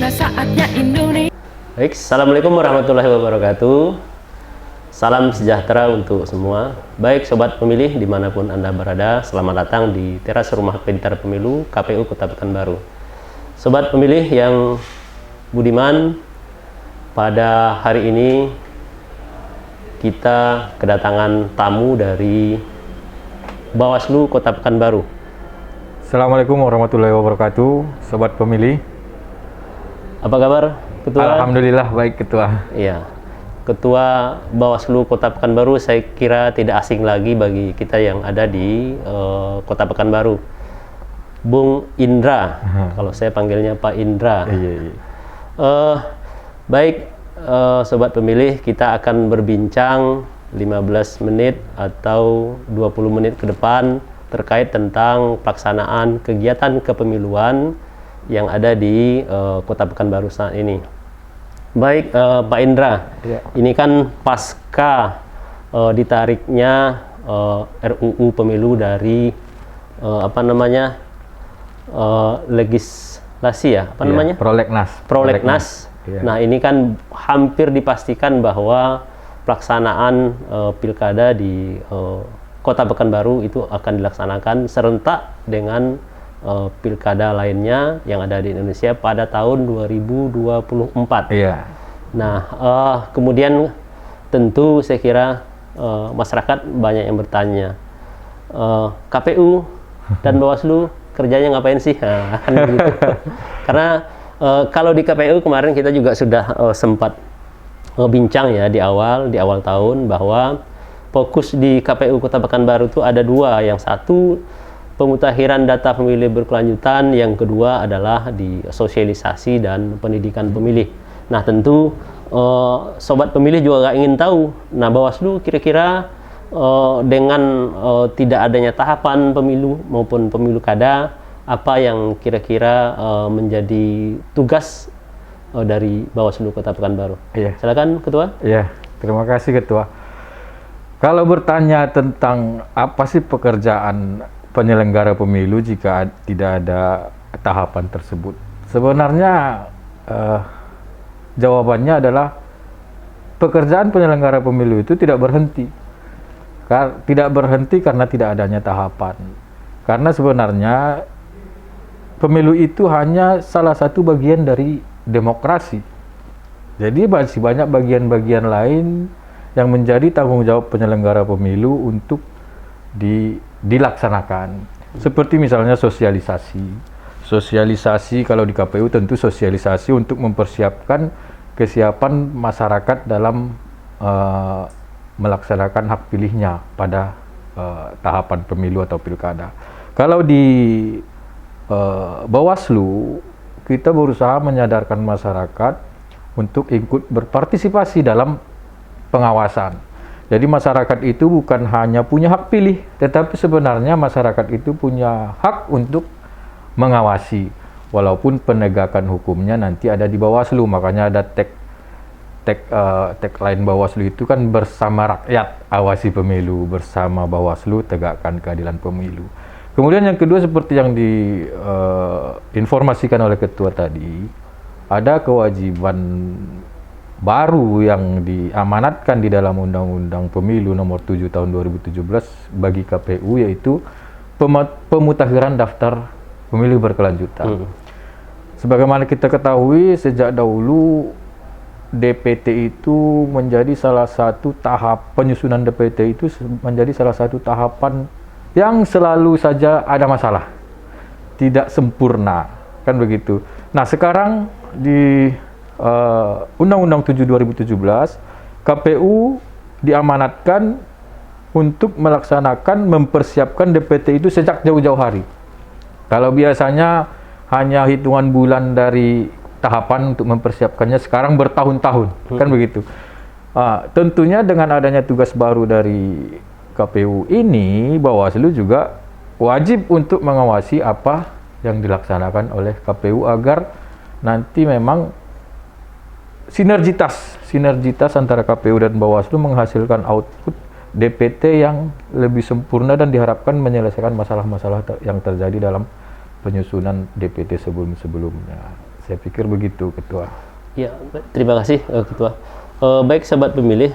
Sudah saatnya Indonesia. Baik, Assalamualaikum warahmatullahi wabarakatuh. Salam sejahtera untuk semua. Baik Sobat Pemilih dimanapun Anda berada, selamat datang di teras Rumah Pintar Pemilu KPU Kota Pekanbaru. Sobat Pemilih yang budiman, pada hari ini kita kedatangan tamu dari Bawaslu Kota Pekanbaru. Assalamualaikum warahmatullahi wabarakatuh, Sobat Pemilih. Apa kabar, Ketua? Alhamdulillah baik, Ketua. Iya, Ketua Bawaslu Kota Pekanbaru saya kira tidak asing lagi bagi kita yang ada di Kota Pekanbaru. Bung Indra, kalau saya panggilnya Pak Indra. Iya. Baik, Sobat Pemilih, kita akan berbincang 15 menit atau 20 menit ke depan terkait tentang pelaksanaan kegiatan kepemiluan yang ada di Kota Pekanbaru saat ini. Baik, Pak Indra, Ya. ini kan pasca ditariknya RUU Pemilu dari legislasi ya, namanya? Prolegnas. Ya. Nah, ini kan hampir dipastikan bahwa pelaksanaan pilkada di Kota Pekanbaru itu akan dilaksanakan serentak dengan pilkada lainnya yang ada di Indonesia pada tahun 2024. Iya. Nah, kemudian tentu saya kira masyarakat banyak yang bertanya, KPU dan Bawaslu kerjanya ngapain sih? Nah, kan begitu. Karena kalau di KPU kemarin kita juga sudah sempat bincang ya di awal tahun bahwa fokus di KPU Kota Pekanbaru itu ada dua. Yang satu pemutahiran data pemilih berkelanjutan, yang kedua adalah di sosialisasi dan pendidikan pemilih. Nah, tentu Sobat Pemilih juga nggak ingin tahu, nah Bawaslu kira-kira dengan tidak adanya tahapan pemilu maupun pemilu kada, apa yang kira-kira menjadi tugas dari Bawaslu Kota Pekanbaru? Iya. Silakan Ketua. Iya, terima kasih, Ketua. Kalau bertanya tentang apa sih pekerjaan penyelenggara pemilu jika tidak ada tahapan tersebut, sebenarnya jawabannya adalah pekerjaan penyelenggara pemilu itu tidak berhenti. Tidak berhenti karena tidak adanya tahapan. Karena sebenarnya pemilu itu hanya salah satu bagian dari demokrasi. Jadi masih banyak bagian-bagian lain yang menjadi tanggung jawab penyelenggara pemilu untuk dilaksanakan. Seperti misalnya sosialisasi kalau di KPU tentu sosialisasi untuk mempersiapkan kesiapan masyarakat dalam melaksanakan hak pilihnya pada tahapan pemilu atau pilkada. Kalau di Bawaslu kita berusaha menyadarkan masyarakat untuk ikut berpartisipasi dalam pengawasan. Jadi masyarakat itu bukan hanya punya hak pilih, tetapi sebenarnya masyarakat itu punya hak untuk mengawasi. Walaupun penegakan hukumnya nanti ada di Bawaslu, makanya ada tagline Bawaslu itu kan bersama rakyat awasi pemilu, bersama Bawaslu tegakkan keadilan pemilu. Kemudian yang kedua seperti yang diinformasikan oleh Ketua tadi, ada kewajiban baru yang diamanatkan di dalam Undang-Undang Pemilu Nomor 7 Tahun 2017 bagi KPU, yaitu pemutakhiran daftar pemilih berkelanjutan. Sebagaimana kita ketahui, sejak dahulu DPT itu menjadi salah satu tahap penyusunan DPT itu menjadi salah satu tahapan yang selalu saja ada masalah, tidak sempurna, kan begitu. Nah, sekarang di Undang-Undang 7 2017, KPU diamanatkan untuk mempersiapkan DPT itu sejak jauh-jauh hari. Kalau biasanya hanya hitungan bulan dari tahapan untuk mempersiapkannya, sekarang bertahun-tahun, kan begitu. Tentunya dengan adanya tugas baru dari KPU ini, Bawaslu juga wajib untuk mengawasi apa yang dilaksanakan oleh KPU agar nanti memang sinergitas antara KPU dan Bawaslu menghasilkan output DPT yang lebih sempurna dan diharapkan menyelesaikan masalah-masalah yang terjadi dalam penyusunan DPT sebelum-sebelumnya. Saya pikir begitu, Ketua. Ya, terima kasih Ketua. Baik sahabat pemilih,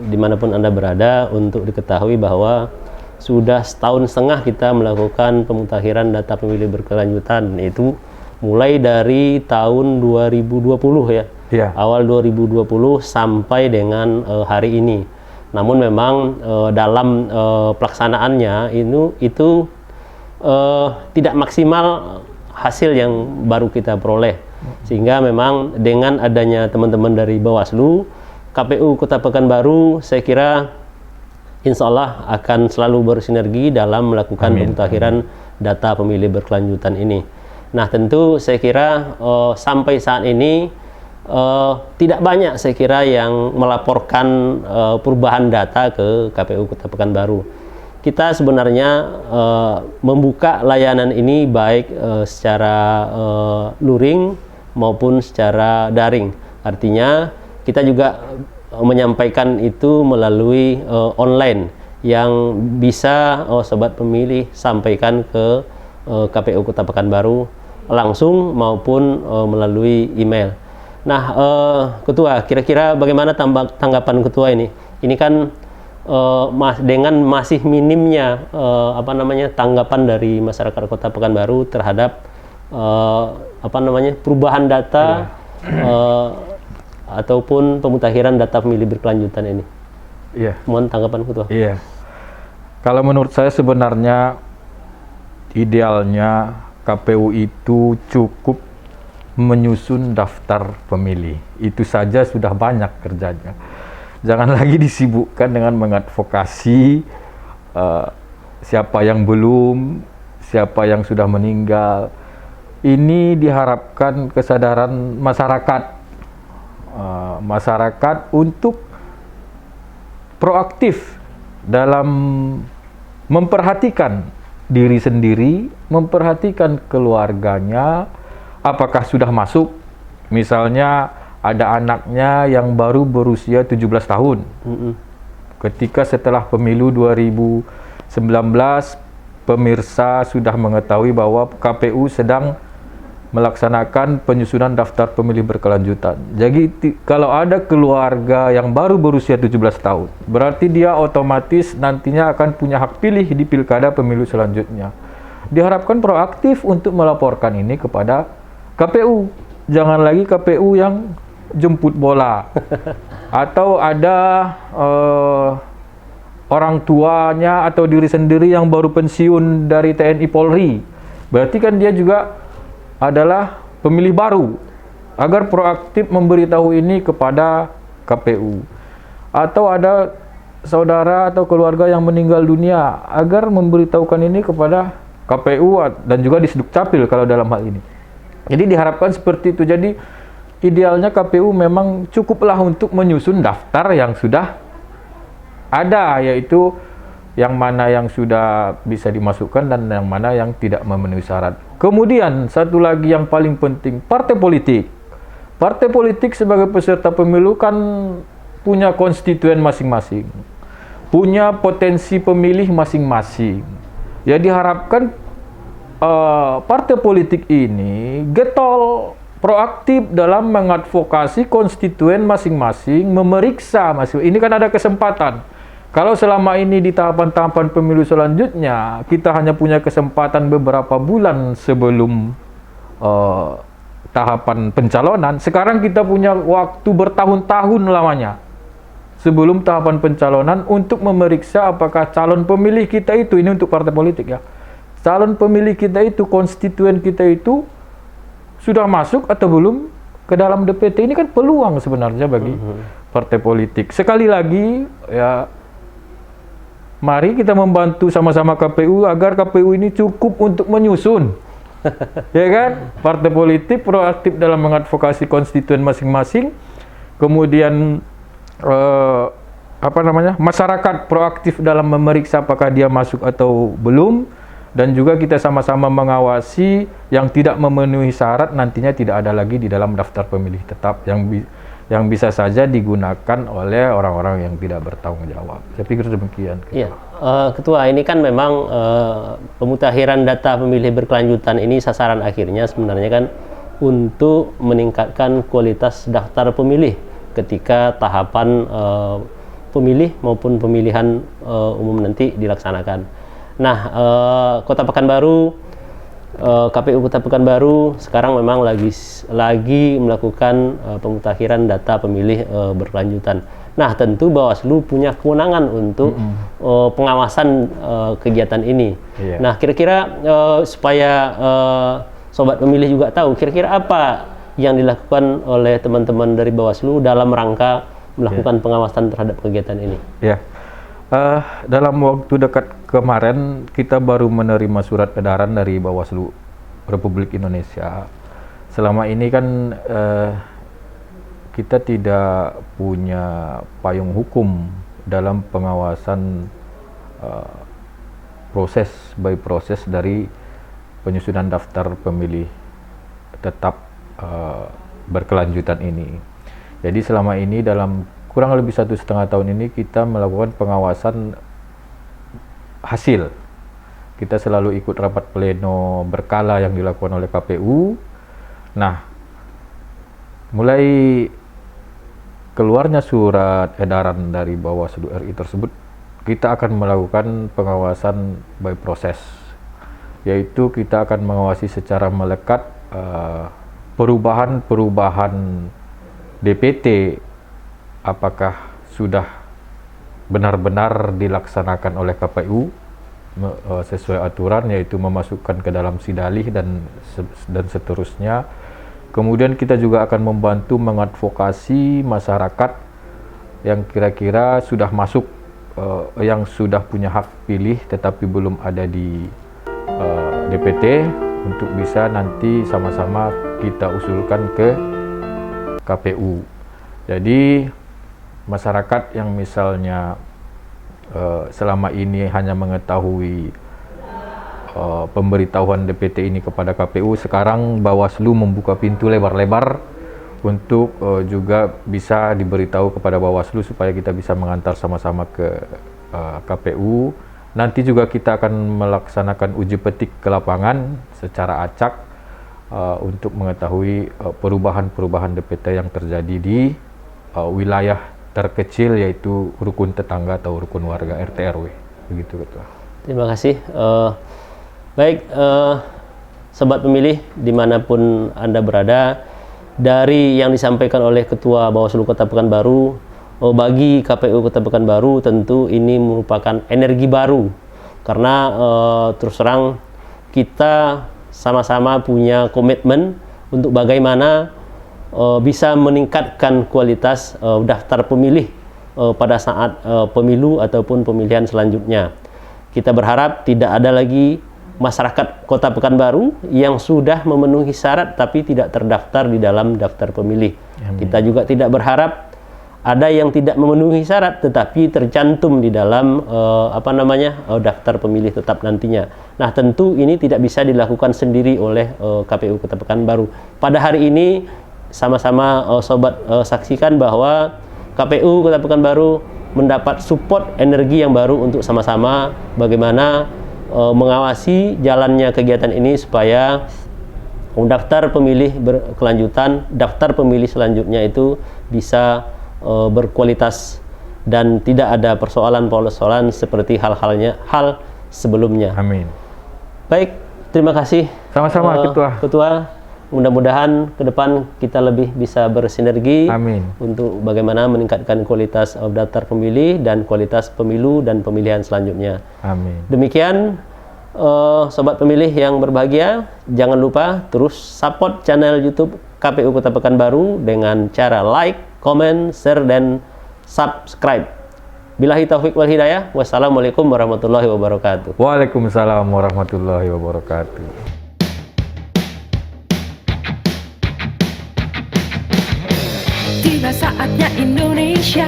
dimanapun Anda berada, untuk diketahui bahwa sudah setahun setengah kita melakukan pemutakhiran data pemilih berkelanjutan, itu mulai dari tahun 2020 ya. Iya. Awal 2020 sampai dengan hari ini. Namun memang dalam pelaksanaannya itu tidak maksimal hasil yang baru kita peroleh, sehingga memang dengan adanya teman-teman dari Bawaslu, KPU Kota Pekanbaru, saya kira insya Allah akan selalu bersinergi dalam melakukan pemutakhiran data pemilih berkelanjutan ini. Nah, tentu saya kira sampai saat ini tidak banyak saya kira yang melaporkan perubahan data ke KPU Kota Pekanbaru. Kita sebenarnya membuka layanan ini baik secara luring maupun secara daring. Artinya kita juga menyampaikan itu melalui online yang bisa sobat pemilih sampaikan ke KPU Kota Pekanbaru langsung maupun melalui email. Nah, Ketua, kira-kira bagaimana tanggapan Ketua ini? Ini kan dengan masih minimnya tanggapan dari masyarakat Kota Pekanbaru terhadap perubahan data ataupun pemutakhiran data pemilih berkelanjutan ini. Iya. Mohon tanggapan Ketua. Iya. Kalau menurut saya sebenarnya idealnya KPU itu cukup menyusun daftar pemilih. Itu saja sudah banyak kerjanya. Jangan lagi disibukkan dengan mengadvokasi siapa yang belum, siapa yang sudah meninggal. Ini diharapkan kesadaran masyarakat untuk proaktif dalam memperhatikan diri sendiri, memperhatikan keluarganya, apakah sudah masuk, misalnya ada anaknya yang baru berusia 17 tahun. Ketika setelah pemilu 2019, pemirsa sudah mengetahui bahwa KPU sedang melaksanakan penyusunan daftar pemilih berkelanjutan. Jadi kalau ada keluarga yang baru berusia 17 tahun, berarti dia otomatis nantinya akan punya hak pilih di pilkada pemilu selanjutnya. Diharapkan proaktif untuk melaporkan ini kepada KPU. Jangan lagi KPU yang jemput bola. Atau ada orang tuanya atau diri sendiri yang baru pensiun dari TNI Polri. Berarti kan dia juga adalah pemilih baru, agar proaktif memberitahu ini kepada KPU. Atau ada saudara atau keluarga yang meninggal dunia, agar memberitahukan ini kepada KPU dan juga di Sdukcapil kalau dalam hal ini. Jadi diharapkan seperti itu. Jadi idealnya KPU memang cukuplah untuk menyusun daftar yang sudah ada, yaitu yang mana yang sudah bisa dimasukkan dan yang mana yang tidak memenuhi syarat. Kemudian satu lagi yang paling penting, partai politik. Partai politik sebagai peserta pemilu kan punya konstituen masing-masing, punya potensi pemilih masing-masing. Ya diharapkan partai politik ini getol, proaktif dalam mengadvokasi konstituen masing-masing, memeriksa masing. Ini kan ada kesempatan. Kalau selama ini di tahapan-tahapan pemilu selanjutnya, kita hanya punya kesempatan beberapa bulan sebelum tahapan pencalonan, sekarang kita punya waktu bertahun-tahun lamanya sebelum tahapan pencalonan untuk memeriksa apakah calon pemilih kita itu, ini untuk partai politik ya, calon pemilih kita itu, konstituen kita itu sudah masuk atau belum ke dalam DPT. Ini kan peluang sebenarnya bagi partai politik. Sekali lagi ya, mari kita membantu sama-sama KPU agar KPU ini cukup untuk menyusun, ya kan? Partai politik proaktif dalam mengadvokasi konstituen masing-masing, kemudian masyarakat proaktif dalam memeriksa apakah dia masuk atau belum, dan juga kita sama-sama mengawasi yang tidak memenuhi syarat nantinya tidak ada lagi di dalam daftar pemilih tetap yang bisa saja digunakan oleh orang-orang yang tidak bertanggung jawab. Saya pikir demikian. Iya, Ketua, ini kan memang pemutakhiran data pemilih berkelanjutan ini sasaran akhirnya sebenarnya kan untuk meningkatkan kualitas daftar pemilih ketika tahapan pemilih maupun pemilihan umum nanti dilaksanakan. Nah, Kota Pekanbaru, KPU Kota Pekanbaru sekarang memang lagi melakukan pemutakhiran data pemilih berkelanjutan. Nah, tentu Bawaslu punya kewenangan untuk pengawasan kegiatan ini. Iya. Nah, kira-kira supaya sobat pemilih juga tahu kira-kira apa yang dilakukan oleh teman-teman dari Bawaslu dalam rangka melakukan pengawasan terhadap kegiatan ini. Ya, dalam waktu dekat kemarin kita baru menerima surat edaran dari Bawaslu Republik Indonesia. Selama ini kan kita tidak punya payung hukum dalam pengawasan proses by proses dari penyusunan daftar pemilih tetap berkelanjutan ini. Jadi selama ini dalam kurang lebih 1,5 tahun ini kita melakukan pengawasan hasil. Kita selalu ikut rapat pleno berkala yang dilakukan oleh KPU. Nah, mulai keluarnya surat edaran dari Bawaslu RI tersebut, kita akan melakukan pengawasan by proses, yaitu kita akan mengawasi secara melekat perubahan-perubahan DPT, apakah sudah benar-benar dilaksanakan oleh KPU sesuai aturan, yaitu memasukkan ke dalam sidalih dan seterusnya. Kemudian kita juga akan membantu mengadvokasi masyarakat yang kira-kira sudah masuk, yang sudah punya hak pilih tetapi belum ada di DPT, untuk bisa nanti sama-sama kita usulkan ke KPU. Jadi masyarakat yang misalnya selama ini hanya mengetahui pemberitahuan DPT ini kepada KPU, sekarang Bawaslu membuka pintu lebar-lebar untuk juga bisa diberitahu kepada Bawaslu supaya kita bisa mengantar sama-sama ke KPU. Nanti juga kita akan melaksanakan uji petik ke lapangan secara acak untuk mengetahui perubahan-perubahan DPT yang terjadi di wilayah terkecil, yaitu rukun tetangga atau rukun warga RT RW. Begitu, Ketua. Terima kasih. Baik, sobat pemilih dimanapun Anda berada, dari yang disampaikan oleh Ketua Bawaslu Kota Pekanbaru, bagi KPU Kota Pekanbaru tentu ini merupakan energi baru, karena terus terang kita sama-sama punya komitmen untuk bagaimana bisa meningkatkan kualitas daftar pemilih pada saat pemilu ataupun pemilihan selanjutnya. Kita berharap tidak ada lagi masyarakat Kota Pekanbaru yang sudah memenuhi syarat tapi tidak terdaftar di dalam daftar pemilih. Amin. Kita juga tidak berharap ada yang tidak memenuhi syarat tetapi tercantum di dalam daftar pemilih tetap nantinya. Nah, tentu ini tidak bisa dilakukan sendiri oleh KPU Kota Pekanbaru. Pada hari ini sama-sama sobat saksikan bahwa KPU Kota Pekanbaru mendapat support energi yang baru untuk sama-sama bagaimana mengawasi jalannya kegiatan ini supaya daftar pemilih berkelanjutan, daftar pemilih selanjutnya itu bisa berkualitas dan tidak ada persoalan-persoalan seperti hal sebelumnya. Amin. Baik, terima kasih. Sama-sama, Ketua. Mudah-mudahan ke depan kita lebih bisa bersinergi. Amin. Untuk bagaimana meningkatkan kualitas daftar pemilih dan kualitas pemilu dan pemilihan selanjutnya. Amin. Demikian, sobat pemilih yang berbahagia, jangan lupa terus support channel YouTube KPU Kota Pekanbaru dengan cara like, comment, share, dan subscribe. Billahi taufiq wal hidayah. Wassalamualaikum warahmatullahi wabarakatuh. Waalaikumsalam warahmatullahi wabarakatuh. Tiba saatnya Indonesia